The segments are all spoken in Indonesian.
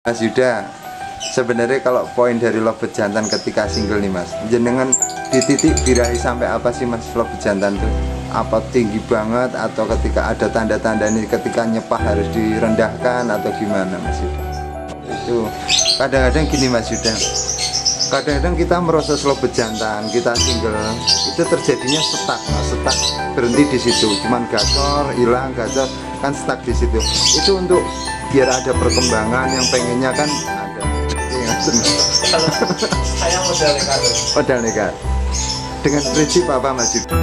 Mas Yuda, sebenarnya kalau poin dari Lovebird jantan ketika single nih Mas, jenengan di titik birahi sampai apa sih Mas Lovebird jantan tuh? Apa tinggi banget atau ketika ada tanda-tanda nih ketika nyepah harus direndahkan atau gimana Mas Yuda? Itu kadang-kadang gini Mas Yuda, kadang-kadang kita meroses Lovebird jantan, kita single itu terjadinya stuck berhenti di situ, cuman gacor, hilang, gacor, kan stuck di situ. Itu untuk biar ada perkembangan yang pengennya kan ada. Kalau saya modal nekat. Dengan prinsip apa Mas Yuda?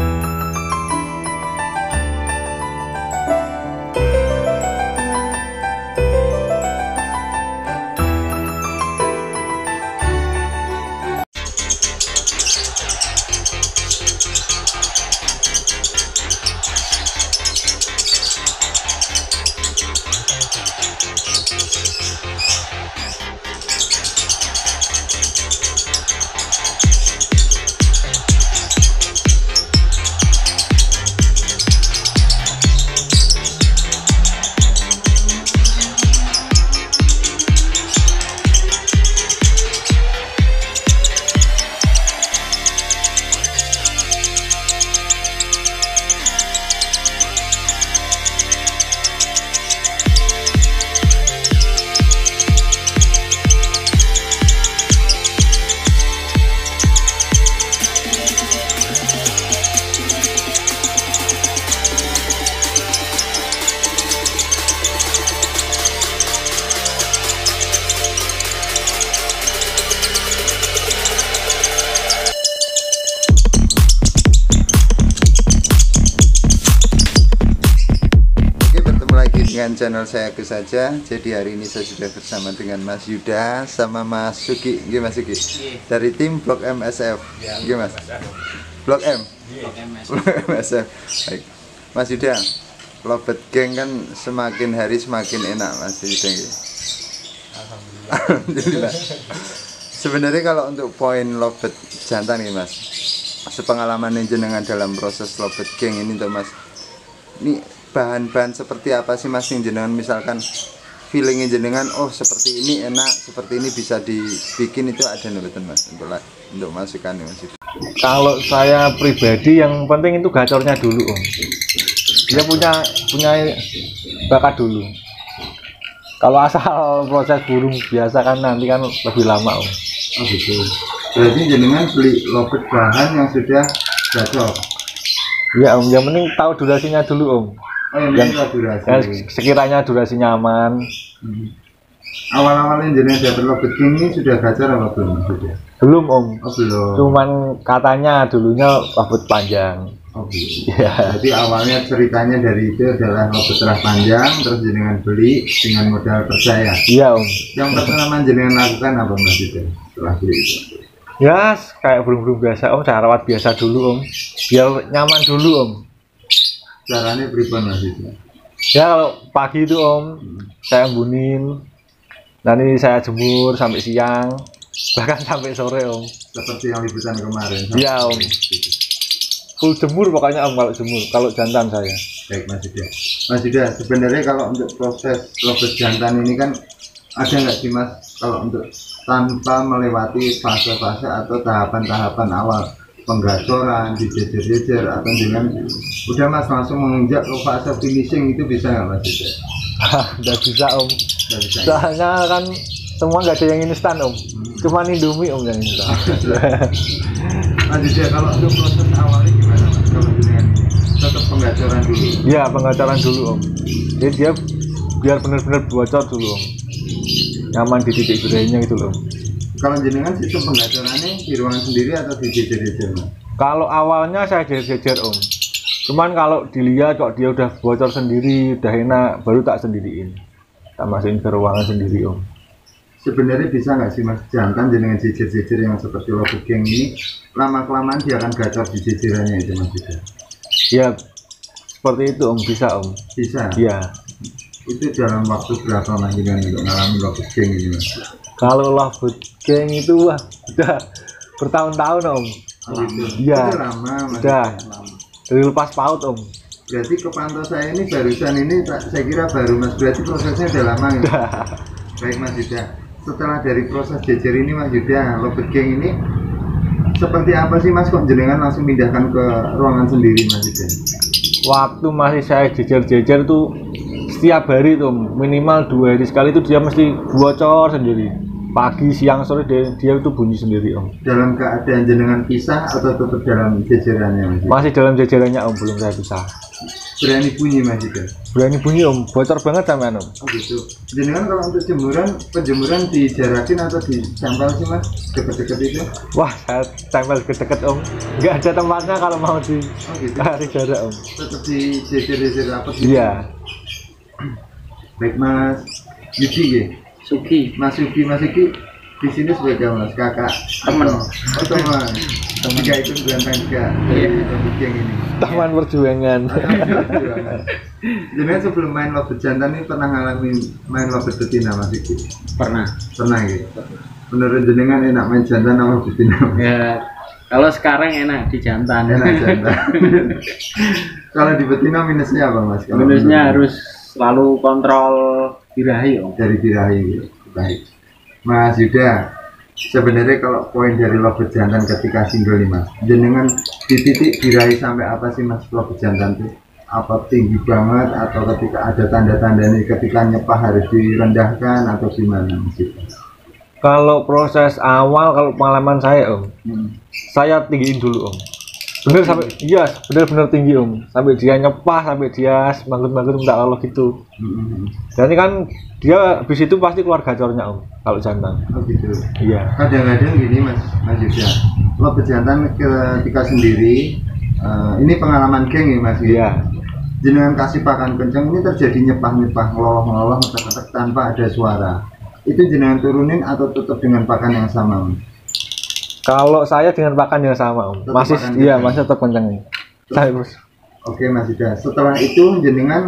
Dengan channel saya Agus saja. Jadi hari ini saya sudah bersama dengan Mas Yuda sama Mas Sugi. Gimana Mas Sugi? Dari tim Blok MSF. Gimana Mas? Blok M. Blok MSF. Baik. Mas Yuda, Lovebird Gang kan semakin hari semakin enak Mas Yuda. Alhamdulillah. Sebenarnya kalau untuk poin Lovebird jantan nih Mas, sepengalaman jenengan dalam proses Lovebird Gang ini tuh Mas, ini bahan-bahan seperti apa sih Mas yang jenengan misalkan feelingnya jenengan, oh seperti ini enak, seperti ini bisa dibikin, itu ada nih Mas untuk masukan nih Mas? Kalau saya pribadi yang penting itu gacornya dulu Om. Dia punya bakat dulu. Kalau asal proses burung biasa kan nanti kan lebih lama Om. Oh gitu. Berarti jenengan beli Lovebird bahan yang sudah gacor. Iya Om, yang penting tahu durasinya dulu Om. Oh, yang sekiranya durasinya aman. Awal-awalnya jenengan dapat Lovebird Gang ini sudah gacor apa belum? Belum Om. Oh belum. Cuman katanya dulunya Lovebird panjang. Oh gitu. Ya. Jadi awalnya ceritanya dari itu adalah Lovebird terah panjang, terus jenengan beli dengan modal percaya. Iya Om. Yang pertama jenengan lakukan apa Mas itu setelah beli itu? Ya kayak burung-burung biasa Om, cara rawat biasa dulu Om, biar nyaman dulu Om. Caranya pribadi Mas itu? Ya kalau pagi itu Om, saya embunin, nanti saya jemur sampai siang, bahkan sampai sore Om. Seperti yang liputan kemarin? Iya Om, full jemur pokoknya Om kalau jemur, kalau jantan saya. Baik Mas Yuda. Mas Yuda, sebenarnya kalau untuk proses Lovebird jantan ini kan ada nggak sih Mas, kalau untuk tanpa melewati fase-fase atau tahapan-tahapan awal penggacoran, dijejer-jejer atau dengan udah Mas langsung menginjak ke fase finishing, itu bisa nggak Mas Yuda? Nggak bisa Om. Nggak bisa. Soalnya kan semua nggak ada yang instan Om, cuma Indomie Om yang instan. Mas Yuda, kalau untuk proses awalnya gimana Mas? Kalau dengan tetap penggacoran dulu? Iya penggacoran dulu Om. Jadi dia biar benar-benar bocor dulu Om, nyaman di titik birahinya gitu loh. Kalau jenengan sistem penggacorannya di ruangan sendiri atau di jejer-jejer Mas? Kalau awalnya saya jejer Om, cuman kalau dilihat kok dia udah bocor sendiri, udah enak, baru tak sendiriin, tak masukin ke ruangan sendiri Om. Sebenarnya bisa nggak sih Mas jantan jenengan jejer-jejer yang seperti Lovebird Gang ini, lama-kelamaan dia akan gacor di jejerannya itu Mas? Ya seperti itu Om, bisa Om. Bisa? Iya. Itu dalam waktu berapa Mas jenengan untuk ngalamin Lovebird Gang ini Mas? Kalau Lovebird Gang itu wah udah bertahun-tahun Om. Iya. Lama Mas. Udah. Dari lepas PAUD Om. Berarti kepantau saya ini barusan ini saya kira baru Mas, berarti prosesnya udah lama ya? Baik Mas Yuda, setelah dari proses jejer ini Mas Yuda, lobet geng ini seperti apa sih Mas, kok jenengan langsung pindahkan ke ruangan sendiri Mas Yuda? Waktu masih saya jejer-jejer tuh setiap hari tuh minimal 2 hari sekali itu dia mesti bocor sendiri. Pagi, siang, sore dia itu bunyi sendiri Om. Dalam keadaan jenengan pisah atau tetap dalam jejerannya Mas Yuda? Masih dalam jejerannya Om, belum saya pisah. Berani bunyi Mas Yuda? Berani bunyi Om, bocor banget sampean Om. Oh gitu. Jenengan kalau untuk penjemuran dijarakin atau ditempel sih Mas? Deket-deket itu? Wah, saya tempel deket-deket Om. Nggak ada tempatnya kalau mau di Oh gitu. tarik jarak Om. Tetap di jejer-jejer apa gitu? Iya. Baik Mas Yuki ya? Sugi. Mas Yuki di sini sebagai Mas kakak Temen. oh teman juga ikut gelantang juga Iya. yang ini. Taman perjuangan. Jenengan sebelum main lobet jantan ini pernah ngalamin main lobet betina Mas Yuki? Pernah. Pernah gitu. Menurut jenengan enak main jantan sama betina? Ya, kalau sekarang enak di jantan. Enak jantan. Kalau di betina minusnya apa Mas? Kalau Minusnya menurut- harus selalu kontrol birahi Om. dari birahi gitu. Baik Mas Yuda, sebenarnya kalau poin dari lobet jantan ketika single nih Mas, jenengan di titik birahi sampai apa sih Mas lobet jantan itu? Apa tinggi banget atau ketika ada tanda-tanda nih ketika nyepah harus direndahkan atau gimana Mas Yuda? Kalau proses awal, kalau pengalaman saya Om, saya tinggiin dulu Om. Bener sampai, iya bener-bener tinggi Om. Sampai dia nyepah, sampai dia manggut-manggut minta Allah gitu. Dan ini kan dia habis itu pasti keluar gacornya Om, kalau jantan. Oh gitu. Iya. Kadang-kadang gini Mas Yuda, lobet jantan ketika sendiri, ini pengalaman geng ya Mas. Iya. Jenengan kasih pakan kencang ini terjadi nyepah-nyepah, ngeloloh-ngeloloh, ngetek-ngetek tanpa ada suara. Itu jenengan turunin atau tetap dengan pakan yang sama Mas? Kalau saya dengan pakan yang sama Om, Tetap masih pakan iya kencang. masih tetap kencang nih. Saya terus. Oke Mas Yuda, setelah itu jenengan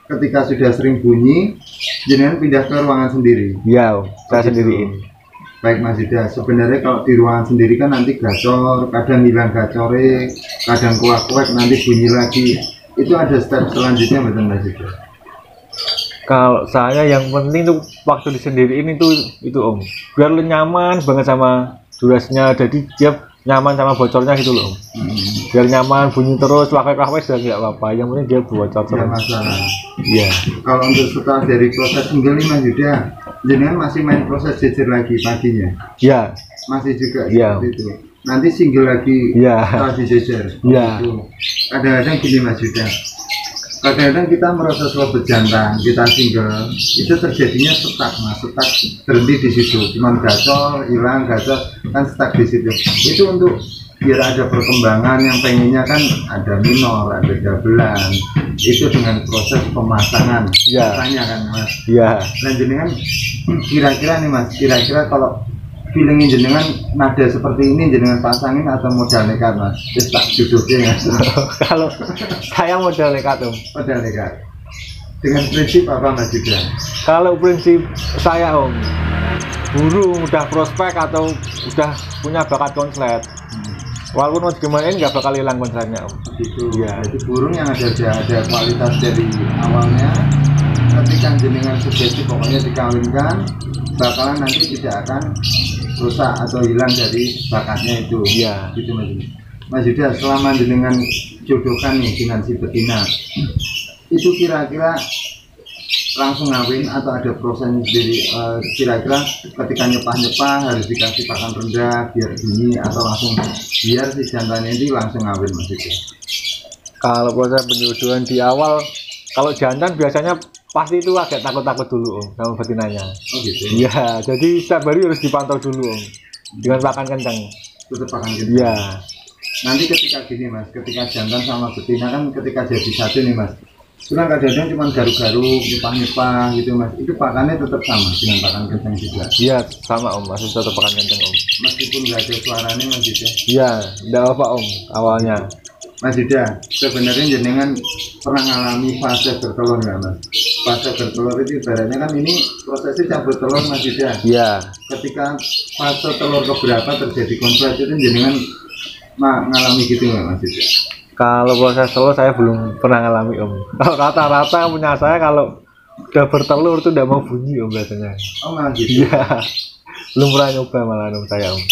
ketika sudah sering bunyi, jenengan pindah ke ruangan sendiri. Iya Om, saya Oh, gitu. sendiriin. Baik Mas Yuda, sebenarnya kalau di ruangan sendiri kan nanti gacor, kadang hilang gacore, kadang kuak-kuak, nanti bunyi lagi. Itu ada step selanjutnya betul Mas Yuda? Kalau saya yang penting tuh waktu disendiriin itu Om, biar lu nyaman banget sama durasnya, jadi dia nyaman sama bocornya gitu loh Om. Biar nyaman bunyi terus wak-wak sudah nggak apa-apa, yang penting dia bocor Tidak terus. masalah. Iya. Kalau untuk setelah dari proses single nih Mas Yuda, jenengan masih main proses jejer lagi paginya? Iya. Masih juga Iya. seperti itu. Nanti single lagi Iya. setelah dijejer. Iya. Gitu. Kadang-kadang gini Mas Yuda, kadang-kadang kita meroses lobet jantan, kita single, itu terjadinya stuck Mas, stuck berhenti di situ, cuman gacor, hilang, gacor, kan stuck di situ. Itu untuk biar ada perkembangan yang pengennya kan ada minor, ada dabelan, itu dengan proses pemasangan. Iya. Tanya kan Mas. Iya. Dan jenengan kira-kira nih Mas, kira-kira kalau feelingnya jenengan nada seperti ini jenengan pasangin atau modal nekat Mas? Terus tak duduknya ya. Kalau saya model nekat Om. Modal nekat. Dengan prinsip apa Mas juga? Kalau prinsip saya Om, burung udah prospek atau udah punya bakat konslet, walaupun mau digimanain nggak bakal hilang konsletnya Om. Gitu. Iya. Jadi burung yang ada kualitas dari awalnya, ketika jenengan sugesti pokoknya dikawinkan, bakalan nanti tidak akan rusak atau hilang dari bakatnya itu. Iya. Gitu Mas Yuda, selama jenengan jodohkan nih dengan si betina, itu kira-kira langsung ngawin atau ada prosesnya sendiri? Kira-kira ketika nyepah-nyepah harus dikasih pakan rendah biar bunyi atau langsung biar si jantannya itu langsung ngawin Mas Yuda? Kalau proses penjodohan di awal, kalau jantan biasanya pasti itu agak takut-takut dulu Om sama betinanya. Oh gitu. Iya, jadi setiap hari harus dipantau dulu Om dengan pakan kencang. Tetap pakan gitu. Iya. Nanti ketika gini Mas, ketika jantan sama betina kan ketika jadi satu nih Mas, itu kan kadang-kadang cuma garuk-garuk, nyepah-nyepah gitu Mas, itu pakannya tetap sama dengan pakan kencang juga. Iya, sama Om, masih tetap pakan kencang Om. Meskipun nggak ada suaranya Mas Yuda. Iya, enggak apa Om awalnya. Mas Yuda, sebenarnya jenengan pernah ngalami fase bertelur nggak Mas? Fase bertelur itu ibaratnya kan ini prosesnya campur telur Mas Yuda. Iya. Ketika fase telur keberapa terjadi konflik itu jenengan ngalami gitu nggak Mas Yuda? Kalau proses telur saya belum pernah ngalami Om. Kalau rata-rata punya saya kalau udah bertelur tuh udah mau bunyi om biasanya. Oh malah gitu. Iya. Belum pernah nyoba malah om saya om.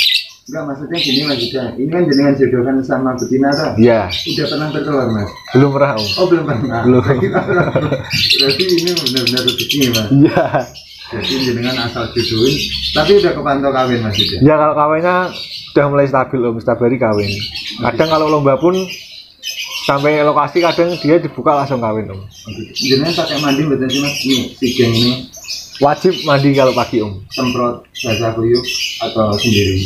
Enggak, maksudnya gini Mas Yuda. Ini kan jenengan jodohkan sama betina toh? Iya. Udah pernah bertelur Mas? Belum pernah om. Oh belum pernah. Belum. Berarti ini benar-benar rezeki Mas. Iya. Jadi jenengan asal jodohin, tapi udah kepantau kawin Mas Yuda. Ya kalau kawinnya udah mulai stabil om, setiap hari kawin. Kadang kalau lomba pun sampai lokasi kadang dia dibuka langsung kawin om. Jenengan pakai mandi betul sih Mas? Nih, si geng ini Wajib mandi kalau pagi om. semprot basah kuyup atau sendiri?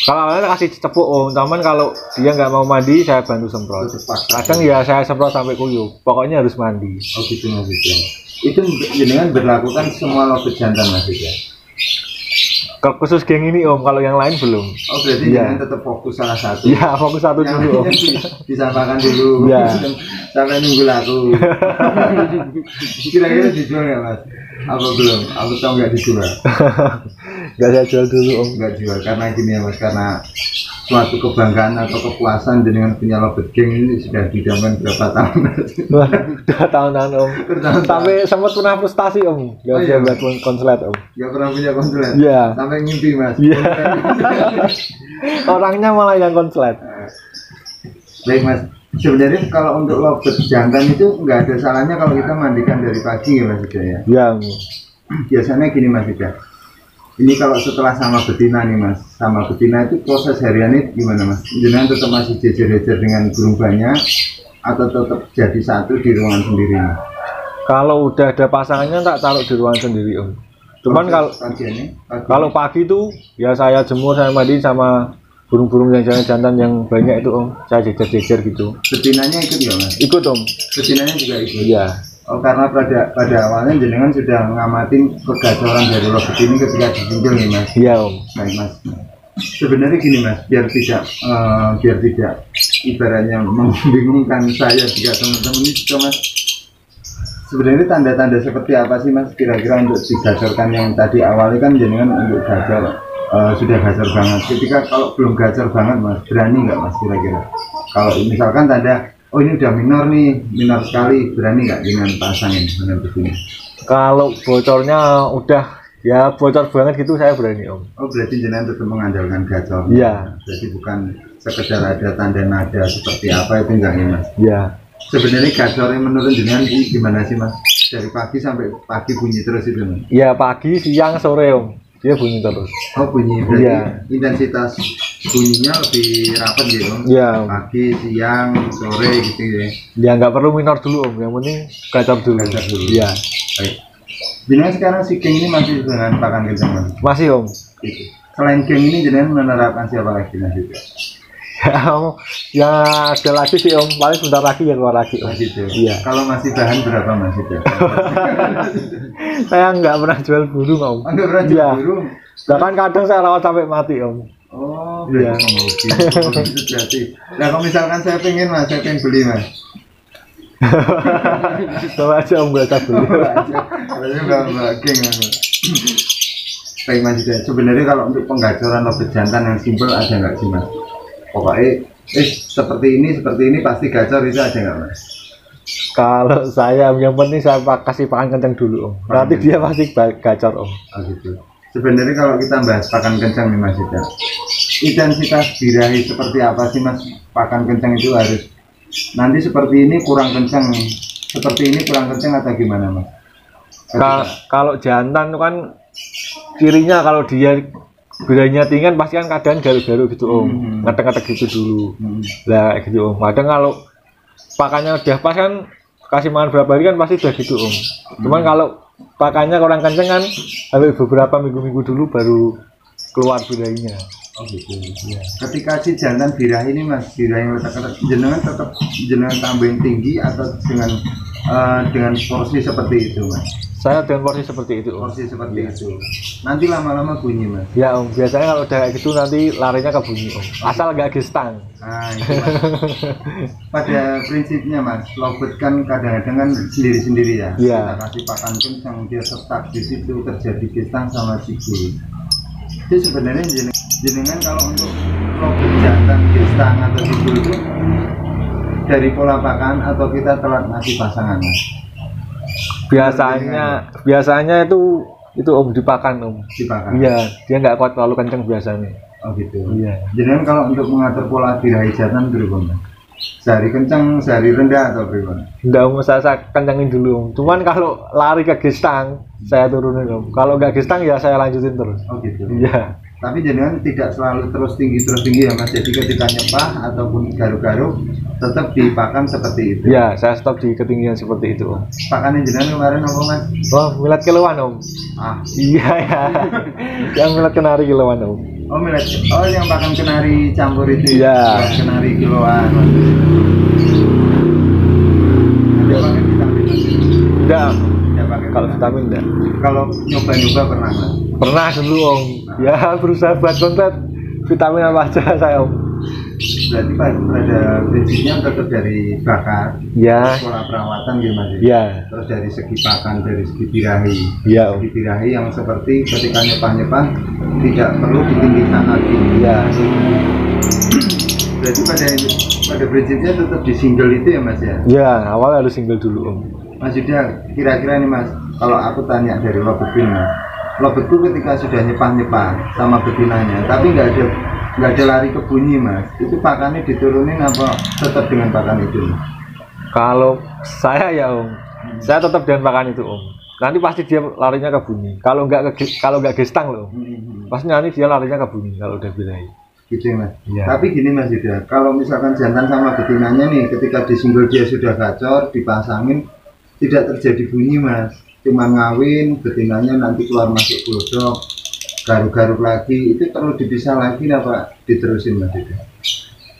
Kalau awalnya kasih cepuk om, cuman kalau dia nggak mau mandi saya bantu semprot. Kadang ya saya semprot sampai kuyup. Pokoknya harus mandi. Oh gitu Mas Yuda. Itu jenengan berlakukan semua lobet jantan Mas Yuda. Kalau khusus geng ini om, kalau yang lain belum. Oh berarti Iya. jenengan tetap fokus salah satu. Iya fokus satu Yang dulu om. lainnya disampaikan dulu. Iya. Sampai nunggu laku. Kira-kira dijual nggak Mas? Apa belum? Aku tahu nggak dijual. Nggak saya jual dulu om. Nggak jual karena gini ya Mas, karena suatu kebanggaan atau kepuasan dengan punya lobet geng ini sudah didamkan berapa tahun Mas? Wah, udah tahun-tahun om. Bertahun-tahun. Sampai sempat pernah frustasi om. Nggak Oh, bisa iya. buat konslet om. Nggak pernah punya konsulen. Iya. Sampai ngimpi Mas. Iya. Orangnya malah yang konslet. Baik Mas, sebenarnya kalau untuk lobet jantan itu nggak ada salahnya kalau kita mandikan dari pagi ya Mas Yuda ya. Iya om. Biasanya gini Mas Yuda, ini kalau setelah sama betina nih Mas, sama betina itu proses hariannya gimana Mas? Jenengan tetap masih jejer-jejer dengan burung banyak atau tetap jadi satu di ruangan sendiri? Kalau udah ada pasangannya tak taruh di ruangan sendiri om. Cuman kalau Kalau pagi tuh ya saya jemur, saya mandi sama burung-burung yang jantan yang banyak itu om. Saya jejer-jejer gitu. betinanya ikut ya Mas? Ikut om. Betinanya juga ikut? Iya. Oh karena pada awalnya jenengan sudah ngamatin kegacoran dari lobet ini ketika disinggil nih Mas? Iya om. Baik Mas. Sebenarnya gini Mas, biar tidak ibaratnya membingungkan saya juga teman-teman ini juga Mas. Sebenarnya tanda-tanda seperti apa sih Mas kira-kira untuk digacorkan yang tadi awalnya kan jenengan untuk gacor sudah gacor banget. Ketika kalau belum gacor banget Mas, berani nggak Mas kira-kira? Kalau misalkan tanda oh ini udah minor sekali, berani nggak dengan pasangin dengan begini? Kalau bocornya udah ya bocor banget gitu saya berani om. Oh berarti jenengan tetap mengandalkan gacor. Iya. Jadi bukan sekedar ada tanda nada seperti apa itu enggak ya Mas? Iya. Sebenarnya gacornya menurut jenengan gimana sih Mas? Dari pagi sampai pagi bunyi terus itu Mas? Ya pagi, siang, sore om. Dia bunyi terus. Oh bunyi, berarti Iya. intensitas bunyinya lebih rapat gitu Om? Iya. Pagi, siang, sore gitu ya? Ya nggak perlu minor dulu om. Yang penting gacor dulu. Gacor dulu. Iya. Baik. Jenengan sekarang si geng ini masih dengan pakan kencang Mas? Masih om. Gitu. Selain geng ini jenengan menerapkan siapa lagi Mas juga? Ya, om. Ya ada lagi sih om. Paling sebentar lagi ya keluar lagi om. Mas itu. Iya. Kalau masih bahan berapa Mas itu? Saya nggak pernah jual burung om. Anda pernah Iya. jual burung? Bahkan kadang saya rawat sampai mati om. Oh, Iya. berarti itu berarti. Nah, kalau misalkan saya pengen Mas, saya pengen beli Mas. Coba aja om nggak usah beli. Harusnya nggak geng Mas. Baik Mas Yuda, sebenarnya kalau untuk penggacoran lobet jantan yang simpel ada nggak sih Mas? Pokoknya seperti ini pasti gacor itu ada nggak Mas? Kalau saya yang penting saya kasih pakan kencang dulu om. Nanti dia pasti gacor om. Oh gitu. Sebenarnya kalau kita bahas pakan kencang nih Mas Yuda, intensitas birahi seperti apa sih Mas? Pakan kencang itu harus nanti seperti ini kurang kencang, seperti ini kurang kencang atau gimana Mas? Kalau jantan itu kan cirinya kalau dia birahinya tinggi kan pasti kan kadang garu-garu gitu om. Ngadek-ngadek gitu dulu. Lah gitu om. Kadang kalau pakannya udah pas kan kasih makan berapa hari kan pasti udah gitu om. Cuman kalau pakannya kurang kenceng kan sampai beberapa minggu-minggu dulu baru keluar birahinya. Oh gitu. Ya. Ketika si jantan birahi ini Mas, birahi jenengan tetap jenengan tambahin tinggi atau dengan porsi seperti itu Mas? Saya dengan porsi seperti itu om. Porsi seperti itu. Nanti lama-lama bunyi Mas. Ya om, biasanya kalau udah kayak gitu nanti larinya ke bunyi om. Asal nggak gestang. Nah itu Mas. Pada prinsipnya Mas, lobet kan kadang-kadang kan sendiri-sendiri ya. Iya. Kita kasih pakan kencang, dia tetap di situ terjadi gestang sama sigul. Itu sebenarnya jenengan kalau untuk lobet jantan gestang atau sigul itu dari pola pakan atau kita telat ngasih pasangan Mas? Biasanya itu Om dipakan Om. Dipakan. Iya, dia nggak kuat terlalu kenceng biasanya. Oh gitu. Iya. Jadi kalau untuk mengatur pola birahi jantan berapa? Sehari kencang, sehari rendah atau berapa? Nggak Om, saya kencengin dulu Om. Cuman kalau lari ke gestang, saya turunin Om. Kalau nggak gestang ya saya lanjutin terus. Oh gitu. Iya. Tapi jenengan tidak selalu terus tinggi ya Mas. Jadi ketika nyepah ataupun garuk-garuk tetap dipakan seperti itu. Iya, saya stop di ketinggian seperti itu Om. Pakannya jenengan kemarin apa Mas? Oh, milat kiloan Om. Ah, Iya ya. Yang milat kenari kiloan Om. oh milet. Oh yang pakan kenari campur itu. Iya. Bukan kenari kiloan. Dia pakai vitamin. Enggak. Tidak pakai Kalau vitamin enggak. Kalau nyoba-nyoba pernah Mas? Pernah dulu Om. Ya berusaha buat konten vitamin apa aja saya Om. Berarti pada prinsipnya tetap dari bakat, Ya. pola perawatan gitu Mas. Ya. Terus dari segi pakan, dari segi birahi. Iya Om. Segi birahi yang seperti ketika nyepah-nyepah tidak perlu ditinggikan lagi. Iya. Berarti pada prinsipnya tetap di single itu ya Mas ya. Ya, awal harus single dulu Om. Mas Yuda, kira-kira nih Mas, kalau aku tanya dari lo betin Mas, lo betul ketika sudah nyepah-nyepah sama betinanya, tapi nggak ada lari ke bunyi Mas, itu pakannya diturunin apa tetap dengan pakan itu? Kalau saya ya Om, saya tetap dengan pakan itu Om. Nanti pasti dia larinya ke bunyi. Kalau nggak gestang loh, pasti nanti dia larinya ke bunyi kalau udah birahi. Gitu Mas. Iya. Tapi gini Mas Yuda, kalau misalkan jantan sama betinanya nih, ketika disinggol dia sudah gacor, dipasangin, tidak terjadi bunyi Mas. Cuma ngawin, betinanya nanti keluar masuk glodok, garuk-garuk lagi, itu perlu dipisah lagi apa diterusin Mas Yuda?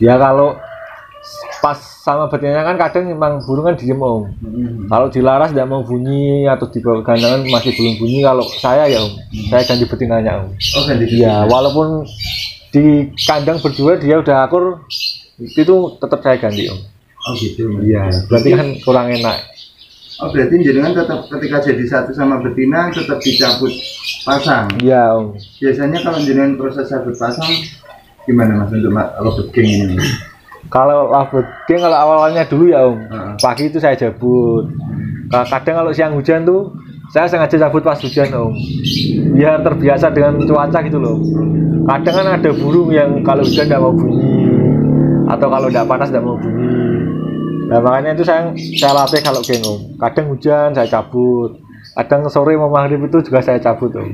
Ya kalau pas sama betinanya kan kadang memang burung kan diem Om. Kalau dilaras tidak mau bunyi atau di bawah gandangan masih belum bunyi, kalau saya ya Om, saya ganti betinanya Om. Oh ganti Ya walaupun di kandang berdua dia udah akur, itu tetap saya ganti Om. Oh gitu Mas. Iya, berarti kan kurang enak. Oh berarti jenengan tetap ketika jadi satu sama betina tetap dicabut pasang. Iya Om. Biasanya kalau jenengan proses cabut pasang gimana Mas untuk robot king ini? Kalau labet kalau awalnya dulu ya Om, Heeh. pagi itu saya jabut. Kadang kalau siang hujan tuh saya sengaja cabut pas hujan Om, biar terbiasa dengan cuaca gitu loh. Kadang kan ada burung yang kalau hujan tidak mau bunyi, atau kalau tidak panas tidak mau bunyi. Nah makanya itu saya latih kalau geng Om. Kadang hujan saya cabut, kadang sore mau maghrib itu juga saya cabut Om.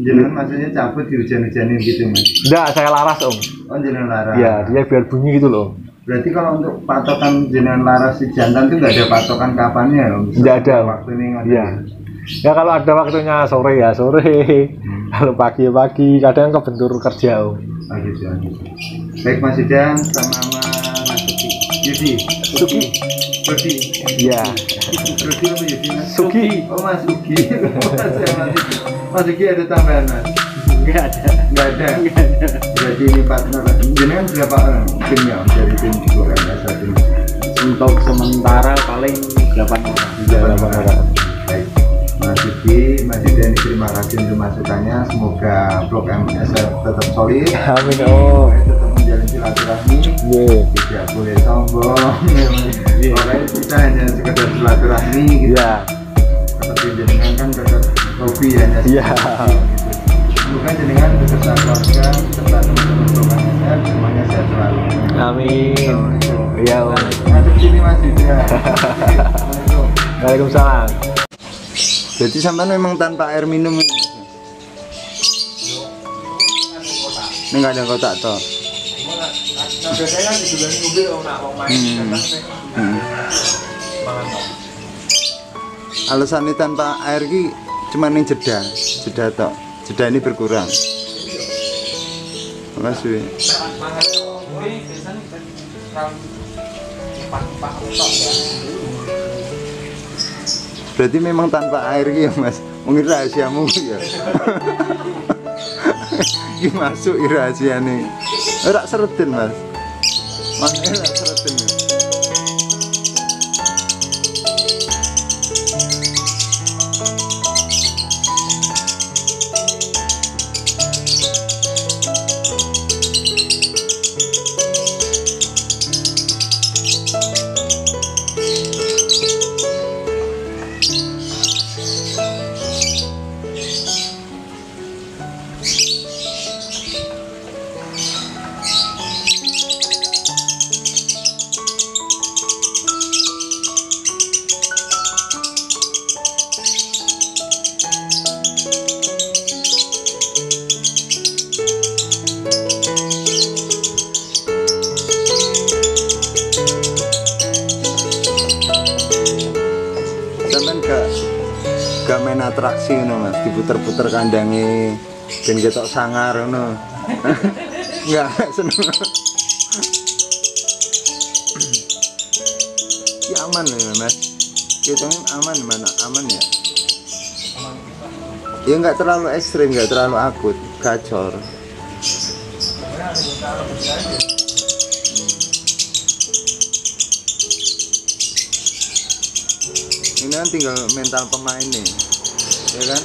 Jenengan maksudnya cabut di hujan-hujanin gitu Mas? Enggak, saya laras Om. Oh jenengan laras. Iya, dia biar bunyi gitu loh. Berarti kalau untuk patokan jenengan laras si jantan itu nggak ada patokan kapannya ya? Nggak ada. Waktu ini nggak ada. Iya. Ya kalau ada waktunya sore ya sore, kalau pagi ya pagi, kadang kebentur kerja Om. Oh gitu. Baik Mas Yuda, sama Mas Yudi. Suki. Rudi. Iya. Rudi apa Yudi Mas? Suki. Oh Mas Suki. Mas Suki ada tambahan Mas? Enggak ada. Nggak ada. Berarti ini partner. Jenengan berapa orang timnya dari tim Goreng saat ini? Untuk sementara paling 8 orang. Iya, 8 orang. Baik. Mas Yuki, Mas Yuda, terima kasih untuk masukannya. Semoga blog MSF tetap solid. Amin Om. Tetap menjalin silaturahmi. Iya. Tidak boleh sombong. Pokoknya kita hanya sekedar silaturahmi. Gitu. Iya. Seperti jenengan kan tetap hobi hanya. Iya. Gitu. Semoga jenengan beserta keluarga, beserta teman-teman blog MSF semuanya sehat selalu. Amin. Iya Om. Masuk sini Mas Yuda. Assalamualaikum. Waalaikumsalam. Jadi sampai memang tanpa air minum. Ini nggak ada kotak toh. Alasan ini tanpa air ki cuma nih jeda toh. Jeda ini berkurang. Makasih. Berarti memang tanpa air ya Mas. Mungkin rahasiamu ya. Iki masuk rahasiane. Ora seretin Mas. Makanya ora seretin. Ya. gak main atraksi ngono Mas, diputer-puter kandange ben ketok sangar ngono. Enggak seneng. Ya aman loh ya Mas. Hitungin aman mana? Aman ya? Ya nggak terlalu ekstrim, nggak terlalu akut, gacor. Ini kan tinggal mental pemain nih, ya kan?